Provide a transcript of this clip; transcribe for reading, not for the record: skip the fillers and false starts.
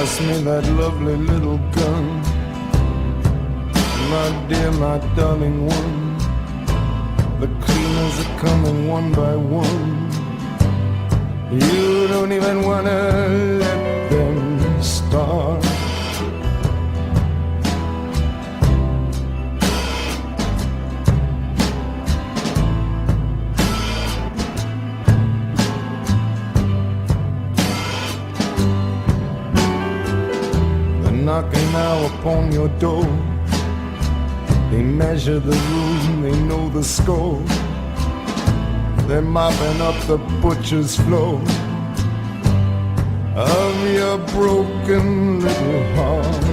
pass me that lovely little gun. My dear, my darling one, the cleaners are coming one by one. You don't even wanna let them start. They're knocking now upon your door. They measure the room, they know the score. They're mopping up the butcher's floor of your broken little heart.